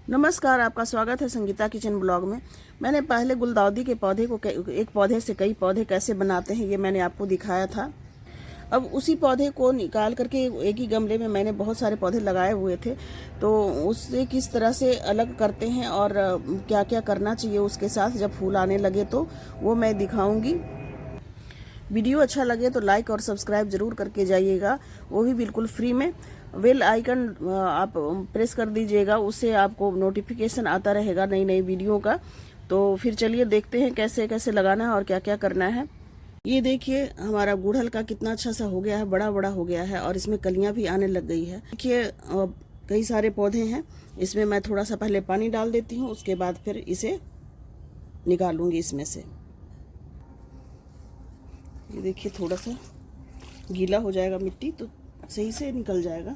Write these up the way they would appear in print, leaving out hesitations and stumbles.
नमस्कार, आपका स्वागत है संगीता किचन ब्लॉग में। मैंने पहले गुलदाउदी के पौधे को एक पौधे से कई पौधे कैसे बनाते हैं ये मैंने आपको दिखाया था। अब उसी पौधे को निकाल करके एक ही गमले में मैंने बहुत सारे पौधे लगाए हुए थे, तो उससे किस तरह से अलग करते हैं और क्या क्या करना चाहिए उसके साथ जब फूल आने लगे तो वो मैं दिखाऊंगी। वीडियो अच्छा लगे तो लाइक और सब्सक्राइब जरूर करके जाइएगा, वो भी बिल्कुल फ्री में। बेल आइकन आप प्रेस कर दीजिएगा, उससे आपको नोटिफिकेशन आता रहेगा नई नई वीडियो का। तो फिर चलिए देखते हैं कैसे कैसे लगाना है और क्या क्या करना है। ये देखिए हमारा गुड़हल का कितना अच्छा सा हो गया है, बड़ा बड़ा हो गया है और इसमें कलियां भी आने लग गई है। देखिए कई सारे पौधे हैं, इसमें मैं थोड़ा सा पहले पानी डाल देती हूँ, उसके बाद फिर इसे निकालूंगी इसमें से। ये देखिए थोड़ा सा गीला हो जाएगा मिट्टी तो सही से निकल जाएगा।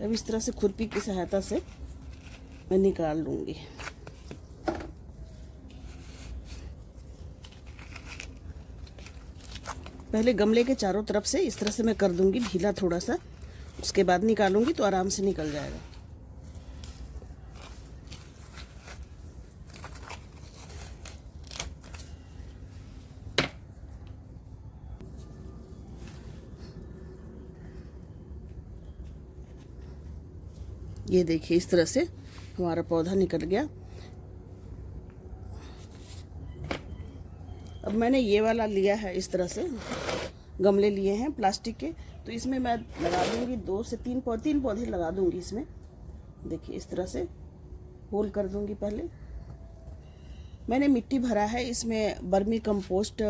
अब इस तरह से खुरपी की सहायता से मैं निकाल लूंगी। पहले गमले के चारों तरफ से इस तरह से मैं कर दूंगी ढीला थोड़ा सा, उसके बाद निकालूंगी तो आराम से निकल जाएगा। ये देखिए इस तरह से हमारा पौधा निकल गया। अब मैंने ये वाला लिया है, इस तरह से गमले लिए हैं प्लास्टिक के, तो इसमें मैं लगा दूंगी 2 से 3 पौधे लगा दूंगी इसमें। देखिए इस तरह से होल कर दूंगी। पहले मैंने मिट्टी भरा है, इसमें बर्मी कंपोस्ट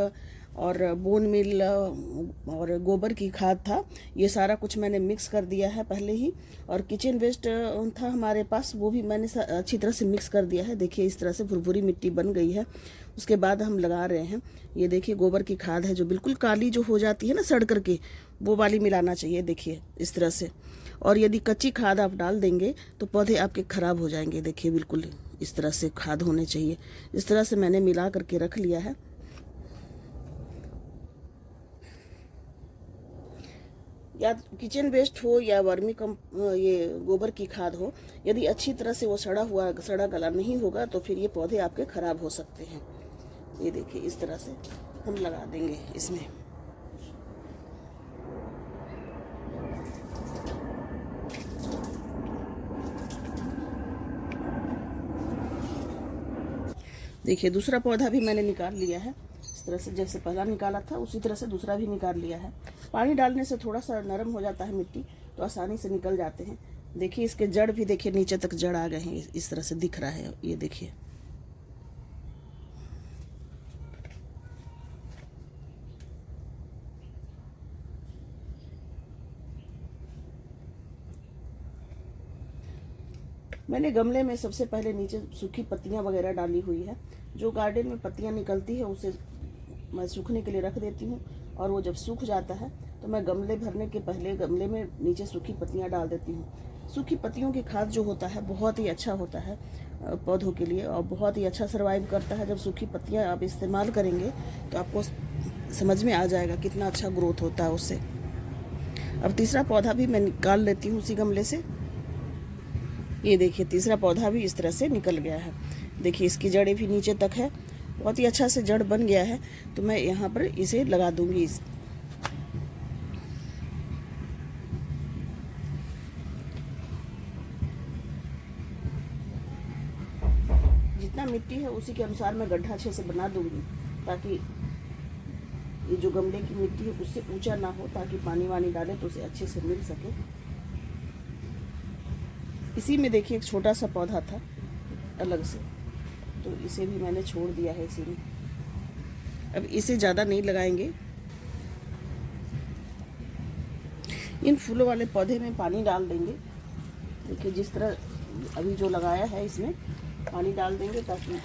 और बोन मिल और गोबर की खाद था, ये सारा कुछ मैंने मिक्स कर दिया है पहले ही। और किचन वेस्ट था हमारे पास, वो भी मैंने अच्छी तरह से मिक्स कर दिया है। देखिए इस तरह से भुरभुरी मिट्टी बन गई है। उसके बाद हम लगा रहे हैं, ये देखिए गोबर की खाद है जो बिल्कुल काली जो हो जाती है ना सड़ करके, वो वाली मिलाना चाहिए। देखिए इस तरह से, और यदि कच्ची खाद आप डाल देंगे तो पौधे आपके खराब हो जाएंगे। देखिए बिल्कुल इस तरह से खाद होने चाहिए। इस तरह से मैंने मिला करके रख लिया है। या किचन वेस्ट हो या वर्मी ये गोबर की खाद हो, यदि अच्छी तरह से वो सड़ा गला नहीं होगा तो फिर ये पौधे आपके खराब हो सकते हैं। ये देखिए इस तरह से हम लगा देंगे इसमें। देखिए दूसरा पौधा भी मैंने निकाल लिया है, इस तरह से जैसे पहला निकाला था उसी तरह से दूसरा भी निकाल लिया है। पानी डालने से थोड़ा सा नरम हो जाता है मिट्टी, तो आसानी से निकल जाते हैं। देखिए इसके जड़ भी देखिए नीचे तक जड़ आ गए हैं, इस तरह से दिख रहा है। ये देखिए मैंने गमले में सबसे पहले नीचे सूखी पत्तियां वगैरह डाली हुई है। जो गार्डन में पत्तियां निकलती है उसे मैं सूखने के लिए रख देती हूँ, और वो जब सूख जाता है तो मैं गमले भरने के पहले गमले में नीचे सूखी पत्तियां डाल देती हूँ। सूखी पत्तियों की खाद जो होता है बहुत ही अच्छा होता है पौधों के लिए, और बहुत ही अच्छा सर्वाइव करता है। जब सूखी पत्तियां आप इस्तेमाल करेंगे तो आपको समझ में आ जाएगा कितना अच्छा ग्रोथ होता है उससे। अब तीसरा पौधा भी मैं निकाल लेती हूँ उसी गमले से। ये देखिए तीसरा पौधा भी इस तरह से निकल गया है। देखिए इसकी जड़ें भी नीचे तक है, बहुत ही अच्छा से जड़ बन गया है। तो मैं यहाँ पर इसे लगा दूंगी। जितना मिट्टी है उसी के अनुसार मैं गड्ढा अच्छे से बना दूंगी, ताकि ये जो गमले की मिट्टी है उससे ऊंचा ना हो, ताकि पानी वानी डाले तो उसे अच्छे से मिल सके। इसी में देखिए एक छोटा सा पौधा था अलग से, तो इसे भी मैंने छोड़ दिया है इसी में। अब इसे ज़्यादा नहीं लगाएंगे। इन फूलों वाले पौधे में पानी डाल देंगे। देखिए जिस तरह अभी जो लगाया है इसमें पानी डाल देंगे, ताकि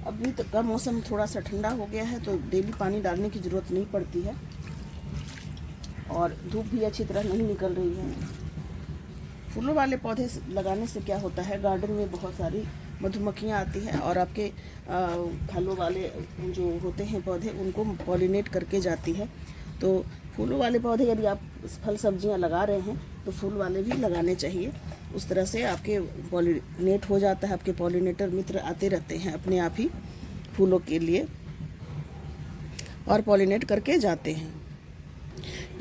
अभी तक का मौसम थोड़ा सा ठंडा हो गया है तो डेली पानी डालने की ज़रूरत नहीं पड़ती है, और धूप भी अच्छी तरह नहीं निकल रही है। फूलों वाले पौधे लगाने से क्या होता है, गार्डन में बहुत सारी मधुमक्खियाँ आती हैं और आपके फलों वाले जो होते हैं पौधे उनको पॉलिनेट करके जाती है। तो फूलों वाले पौधे यदि आप फल सब्जियां लगा रहे हैं तो फूल वाले भी लगाने चाहिए। उस तरह से आपके पॉलिनेट हो जाता है, आपके पॉलिनेटर मित्र आते रहते हैं अपने आप ही फूलों के लिए और पॉलिनेट करके जाते हैं।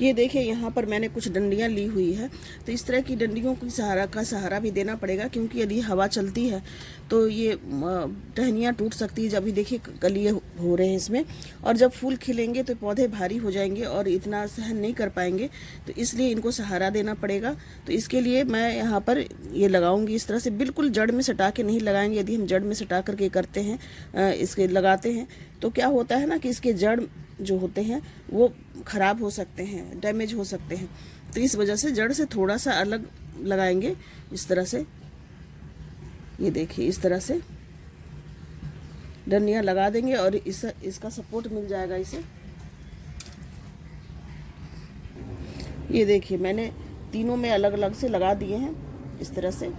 ये देखिए यहाँ पर मैंने कुछ डंडियाँ ली हुई है, तो इस तरह की डंडियों की सहारा भी देना पड़ेगा, क्योंकि यदि हवा चलती है तो ये टहनियाँ टूट सकती है। जब भी देखिए कलिए हो रहे हैं इसमें, और जब फूल खिलेंगे तो पौधे भारी हो जाएंगे और इतना सहन नहीं कर पाएंगे, तो इसलिए इनको सहारा देना पड़ेगा। तो इसके लिए मैं यहाँ पर ये लगाऊंगी इस तरह से, बिल्कुल जड़ में सटा के नहीं लगाएंगे। यदि हम जड़ में सटा करके करते हैं, इसके लगाते हैं, तो क्या होता है ना कि इसके जड़ जो होते हैं वो ख़राब हो सकते हैं, डैमेज हो सकते हैं। तो इस वजह से जड़ से थोड़ा सा अलग लगाएंगे इस तरह से। ये देखिए इस तरह से डंडियाँ लगा देंगे और इसका सपोर्ट मिल जाएगा इसे। ये देखिए मैंने तीनों में अलग अलग से लगा दिए हैं इस तरह से।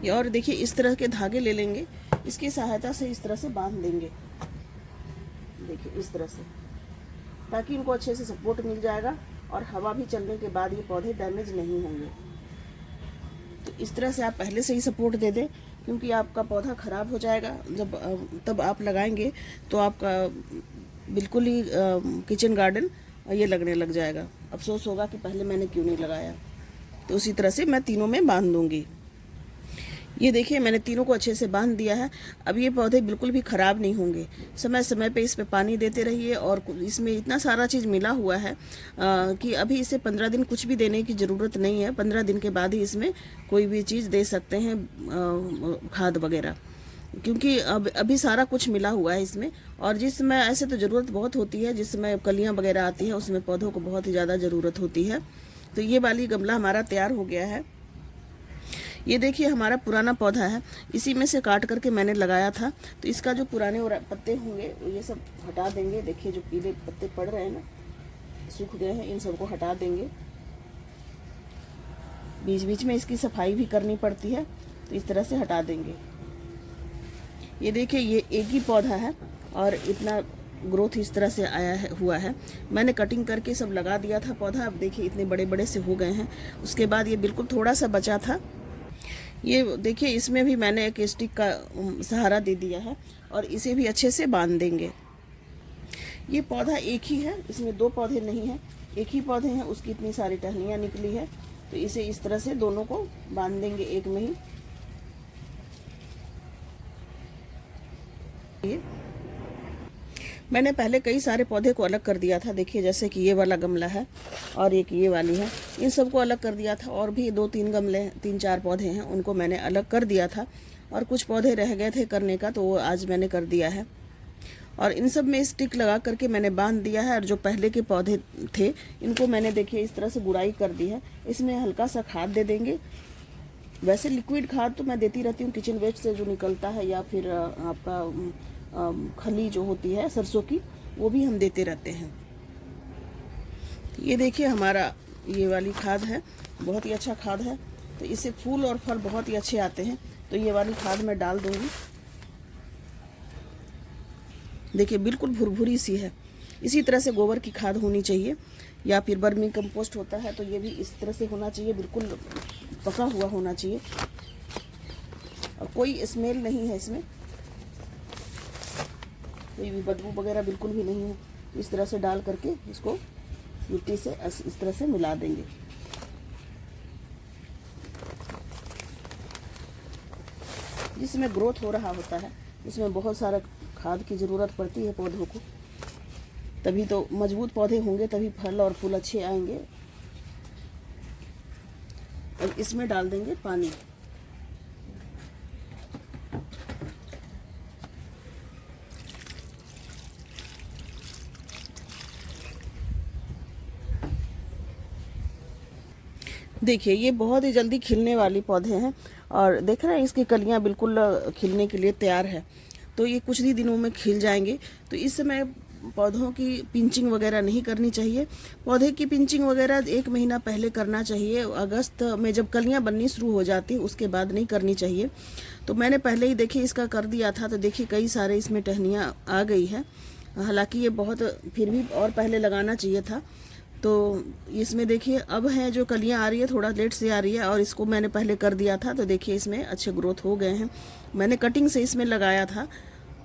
और देखिए इस तरह के धागे ले लेंगे, इसकी सहायता से इस तरह से बांध देंगे, देखिए इस तरह से, ताकि इनको अच्छे से सपोर्ट मिल जाएगा और हवा भी चलने के बाद ये पौधे डैमेज नहीं होंगे। तो इस तरह से आप पहले से ही सपोर्ट दे दें, क्योंकि आपका पौधा ख़राब हो जाएगा तब आप लगाएंगे तो आपका बिल्कुल ही किचन गार्डन ये लगने लग जाएगा। अफसोस होगा कि पहले मैंने क्यों नहीं लगाया। तो उसी तरह से मैं तीनों में बांध दूंगी। ये देखिए मैंने तीनों को अच्छे से बांध दिया है। अब ये पौधे बिल्कुल भी ख़राब नहीं होंगे। समय समय पे इस पे पानी देते रहिए, और इसमें इतना सारा चीज़ मिला हुआ है कि अभी इसे 15 दिन कुछ भी देने की ज़रूरत नहीं है। 15 दिन के बाद ही इसमें कोई भी चीज़ दे सकते हैं, खाद वगैरह, क्योंकि अभी सारा कुछ मिला हुआ है इसमें। और जिस समय ऐसे तो ज़रूरत बहुत होती है, जिस समय कलियाँ वगैरह आती हैं उसमें पौधों को बहुत ही ज़्यादा ज़रूरत होती है। तो ये वाली गमला हमारा तैयार हो गया है। ये देखिए हमारा पुराना पौधा है, इसी में से काट करके मैंने लगाया था। तो इसका जो पुराने पत्ते होंगे ये सब हटा देंगे। देखिए जो पीले पत्ते पड़ रहे हैं ना, सूख गए हैं, इन सबको हटा देंगे। बीच बीच में इसकी सफाई भी करनी पड़ती है, तो इस तरह से हटा देंगे। ये देखिए ये एक ही पौधा है और इतना ग्रोथ इस तरह से हुआ है। मैंने कटिंग करके सब लगा दिया था पौधा। अब देखिए इतने बड़े बड़े से हो गए हैं। उसके बाद ये बिल्कुल थोड़ा सा बचा था। ये देखिए इसमें भी मैंने एक स्टिक का सहारा दे दिया है और इसे भी अच्छे से बांध देंगे। ये पौधा एक ही है, इसमें दो पौधे नहीं हैं, एक ही पौधे हैं, उसकी इतनी सारी टहनियाँ निकली है। तो इसे इस तरह से दोनों को बांध देंगे एक में ही। ये मैंने पहले कई सारे पौधे को अलग कर दिया था। देखिए जैसे कि ये वाला गमला है और एक ये वाली है, इन सबको अलग कर दिया था। और भी 2-3 गमले, 3-4 पौधे हैं, उनको मैंने अलग कर दिया था। और कुछ पौधे रह गए थे करने का, तो वो आज मैंने कर दिया है। और इन सब में स्टिक लगा करके मैंने बांध दिया है। और जो पहले के पौधे थे इनको मैंने देखिए इस तरह से गुड़ाई कर दी है। इसमें हल्का सा खाद दे देंगे। वैसे लिक्विड खाद तो मैं देती रहती हूँ, किचन वेस्ट से जो निकलता है, या फिर आपका खली जो होती है सरसों की, वो भी हम देते रहते हैं। ये देखिए हमारा ये वाली खाद है, बहुत ही अच्छा खाद है। तो इससे फूल और फल बहुत ही अच्छे आते हैं। तो ये वाली खाद मैं डाल दूंगी। देखिए बिल्कुल भुरभुरी सी है। इसी तरह से गोबर की खाद होनी चाहिए, या फिर वर्मी कंपोस्ट होता है तो ये भी इस तरह से होना चाहिए, बिल्कुल पका हुआ होना चाहिए। और कोई स्मेल नहीं है इसमें, कोई भी बदबू वगैरह बिल्कुल भी नहीं है। इस तरह से डाल करके इसको मिट्टी से इस तरह से मिला देंगे। जिसमें ग्रोथ हो रहा होता है उसमें बहुत सारा खाद की ज़रूरत पड़ती है पौधों को, तभी तो मजबूत पौधे होंगे, तभी फल और फूल अच्छे आएंगे। और इसमें डाल देंगे पानी। देखिए ये बहुत ही जल्दी खिलने वाली पौधे हैं, और देख रहे हैं इसकी कलियां बिल्कुल खिलने के लिए तैयार है। तो ये कुछ ही दिनों में खिल जाएंगे। तो इस समय पौधों की पिंचिंग वगैरह नहीं करनी चाहिए। पौधे की पिंचिंग वगैरह 1 महीना पहले करना चाहिए। अगस्त में जब कलियां बननी शुरू हो जाती हैं उसके बाद नहीं करनी चाहिए। तो मैंने पहले ही देखिए इसका कर दिया था। तो देखिए कई सारे इसमें टहनियाँ आ गई है। हालांकि ये बहुत फिर भी और पहले लगाना चाहिए था। तो इसमें देखिए अब है जो कलियां आ रही है, थोड़ा लेट से आ रही है, और इसको मैंने पहले कर दिया था तो देखिए इसमें अच्छे ग्रोथ हो गए हैं। मैंने कटिंग से इसमें लगाया था,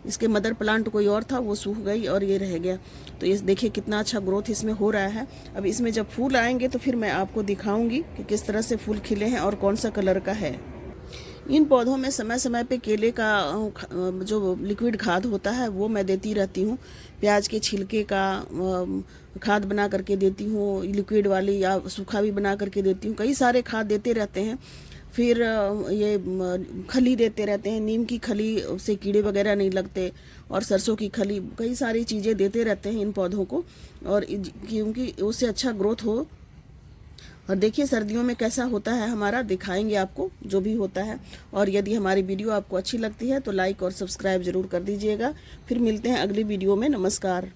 इसके मदर प्लांट कोई और था, वो सूख गई और ये रह गया। तो ये देखिए कितना अच्छा ग्रोथ इसमें हो रहा है। अब इसमें जब फूल आएंगे तो फिर मैं आपको दिखाऊंगी कि किस तरह से फूल खिले हैं और कौन सा कलर का है। इन पौधों में समय समय पे केले का जो लिक्विड खाद होता है वो मैं देती रहती हूँ। प्याज के छिलके का खाद बना करके देती हूँ लिक्विड वाली, या सूखा भी बना करके देती हूँ। कई सारे खाद देते रहते हैं। फिर ये खली देते रहते हैं, नीम की खली से कीड़े वगैरह नहीं लगते, और सरसों की खली, कई सारी चीज़ें देते रहते हैं इन पौधों को, और क्योंकि उससे अच्छा ग्रोथ हो। और देखिए सर्दियों में कैसा होता है हमारा, दिखाएंगे आपको जो भी होता है। और यदि हमारी वीडियो आपको अच्छी लगती है तो लाइक और सब्सक्राइब ज़रूर कर दीजिएगा। फिर मिलते हैं अगली वीडियो में। नमस्कार।